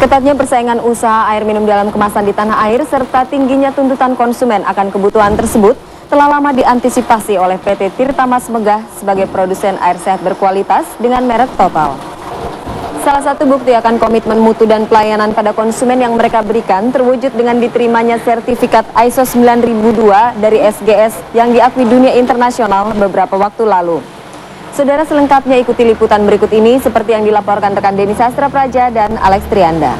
Ketatnya persaingan usaha air minum dalam kemasan di tanah air serta tingginya tuntutan konsumen akan kebutuhan tersebut telah lama diantisipasi oleh PT Tirta Mas Megah sebagai produsen air sehat berkualitas dengan merek Total. Salah satu bukti akan komitmen mutu dan pelayanan pada konsumen yang mereka berikan terwujud dengan diterimanya sertifikat ISO 9002 dari SGS yang diakui dunia internasional beberapa waktu lalu. Saudara, selengkapnya ikuti liputan berikut ini seperti yang dilaporkan rekan Denny Sastra Praja dan Alex Trianda.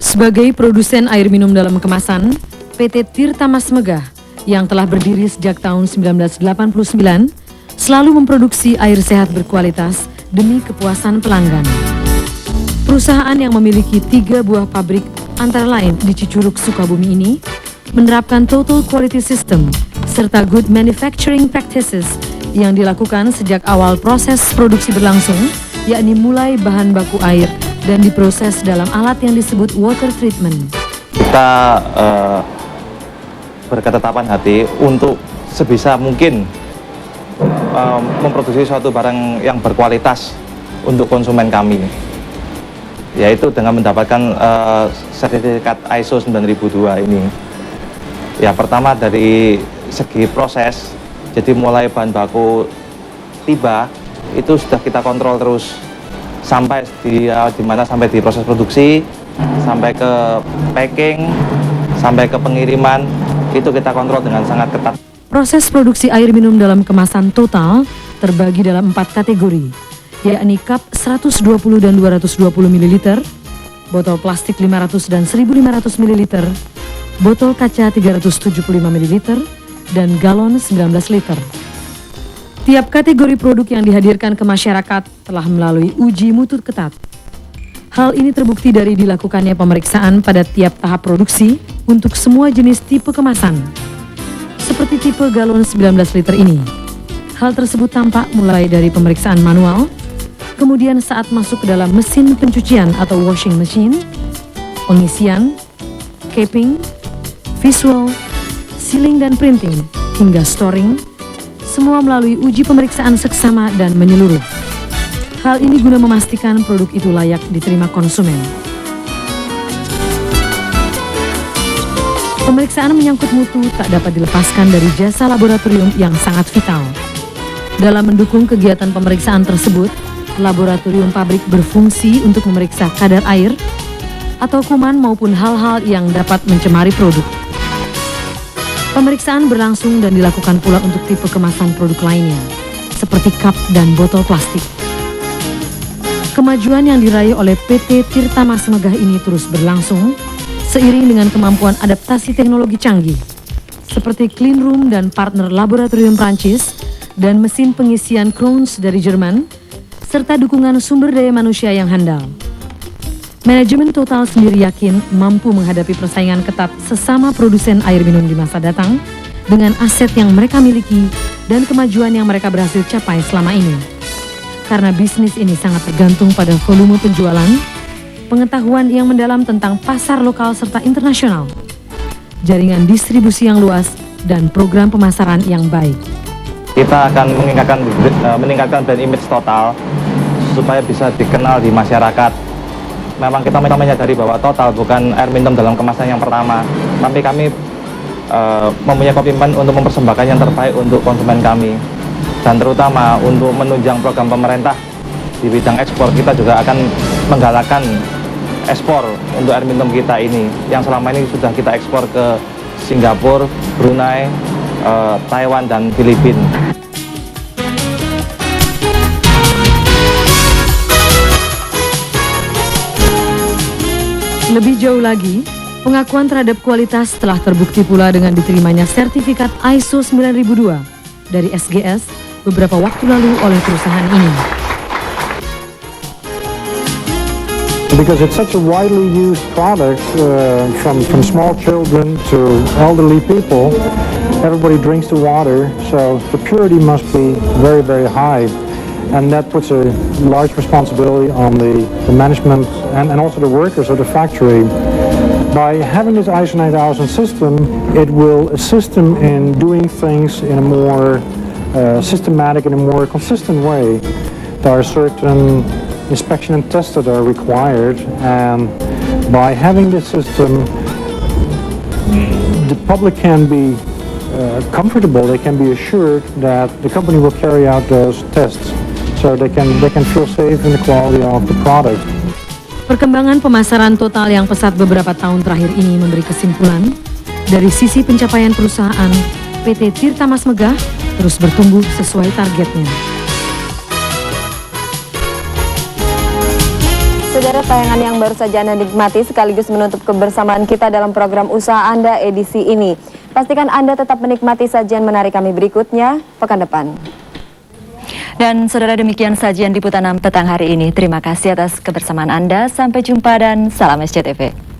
Sebagai produsen air minum dalam kemasan, PT Tirta Mas Megah yang telah berdiri sejak tahun 1989 selalu memproduksi air sehat berkualitas demi kepuasan pelanggan. Perusahaan yang memiliki 3 buah pabrik antara lain di Cicurug, Sukabumi ini menerapkan Total Quality System serta Good Manufacturing Practices yang dilakukan sejak awal proses produksi berlangsung, yakni mulai bahan baku air dan diproses dalam alat yang disebut water treatment. Kita berketetapan hati untuk sebisa mungkin memproduksi suatu barang yang berkualitas untuk konsumen kami, yaitu dengan mendapatkan sertifikat ISO 9002 ini. Ya, pertama dari segi proses, jadi mulai bahan baku tiba itu sudah kita kontrol terus sampai sampai di proses produksi, sampai ke packing, sampai ke pengiriman, itu kita kontrol dengan sangat ketat. Proses produksi air minum dalam kemasan Total terbagi dalam 4 kategori, yakni cup 120 dan 220 ml, botol plastik 500 dan 1500 ml, botol kaca 375 ml, dan galon 19 liter. Tiap kategori produk yang dihadirkan ke masyarakat telah melalui uji mutu ketat. Hal ini terbukti dari dilakukannya pemeriksaan pada tiap tahap produksi untuk semua jenis tipe kemasan. Seperti tipe galon 19 liter ini. Hal tersebut tampak mulai dari pemeriksaan manual, kemudian saat masuk ke dalam mesin pencucian atau washing machine, pengisian, capping, visual, sealing dan printing, hingga storing, semua melalui uji pemeriksaan seksama dan menyeluruh. Hal ini guna memastikan produk itu layak diterima konsumen. Pemeriksaan menyangkut mutu tak dapat dilepaskan dari jasa laboratorium yang sangat vital. Dalam mendukung kegiatan pemeriksaan tersebut, laboratorium pabrik berfungsi untuk memeriksa kadar air atau kuman maupun hal-hal yang dapat mencemari produk. Pemeriksaan berlangsung dan dilakukan pula untuk tipe kemasan produk lainnya, seperti cup dan botol plastik. Kemajuan yang diraih oleh PT Tirta Mas Megah ini terus berlangsung seiring dengan kemampuan adaptasi teknologi canggih seperti clean room dan partner laboratorium Prancis dan mesin pengisian Krones dari Jerman serta dukungan sumber daya manusia yang handal. Manajemen Total sendiri yakin mampu menghadapi persaingan ketat sesama produsen air minum di masa datang dengan aset yang mereka miliki dan kemajuan yang mereka berhasil capai selama ini. Karena bisnis ini sangat tergantung pada volume penjualan, pengetahuan yang mendalam tentang pasar lokal serta internasional, jaringan distribusi yang luas, dan program pemasaran yang baik. Kita akan meningkatkan brand image Total supaya bisa dikenal di masyarakat. Memang kita menyadari bahwa Total bukan air minum dalam kemasan yang pertama, tapi kami mempunyai komitmen untuk mempersembahkan yang terbaik untuk konsumen kami. Dan terutama untuk menunjang program pemerintah di bidang ekspor, kita juga akan menggalakkan ekspor untuk air minum kita ini yang selama ini sudah kita ekspor ke Singapura, Brunei, Taiwan, dan Filipina. Lebih jauh lagi, pengakuan terhadap kualitas telah terbukti pula dengan diterimanya sertifikat ISO 9002 dari SGS beberapa waktu lalu oleh perusahaan ini. Because it's such a widely used product, from small children to elderly people, everybody drinks the water, so the purity must be very, very high. and that puts a large responsibility on the management and also the workers of the factory. By having this ISO 9000 system, it will assist them in doing things in a more systematic and a more consistent way. There are certain inspection and tests that are required, and by having this system, the public can be comfortable, they can be assured that the company will carry out those tests, so they can feel safe in the quality of the product. Perkembangan pemasaran Total yang pesat beberapa tahun terakhir ini memberi kesimpulan dari sisi pencapaian perusahaan PT Tirta Mas Megah terus bertumbuh sesuai targetnya. Saudara, tayangan yang baru saja Anda nikmati sekaligus menutup kebersamaan kita dalam program Usaha Anda edisi ini. Pastikan Anda tetap menikmati sajian menarik kami berikutnya pekan depan. Dan saudara, demikian sajian Liputan 6 petang hari ini. Terima kasih atas kebersamaan Anda. Sampai jumpa dan salam SCTV.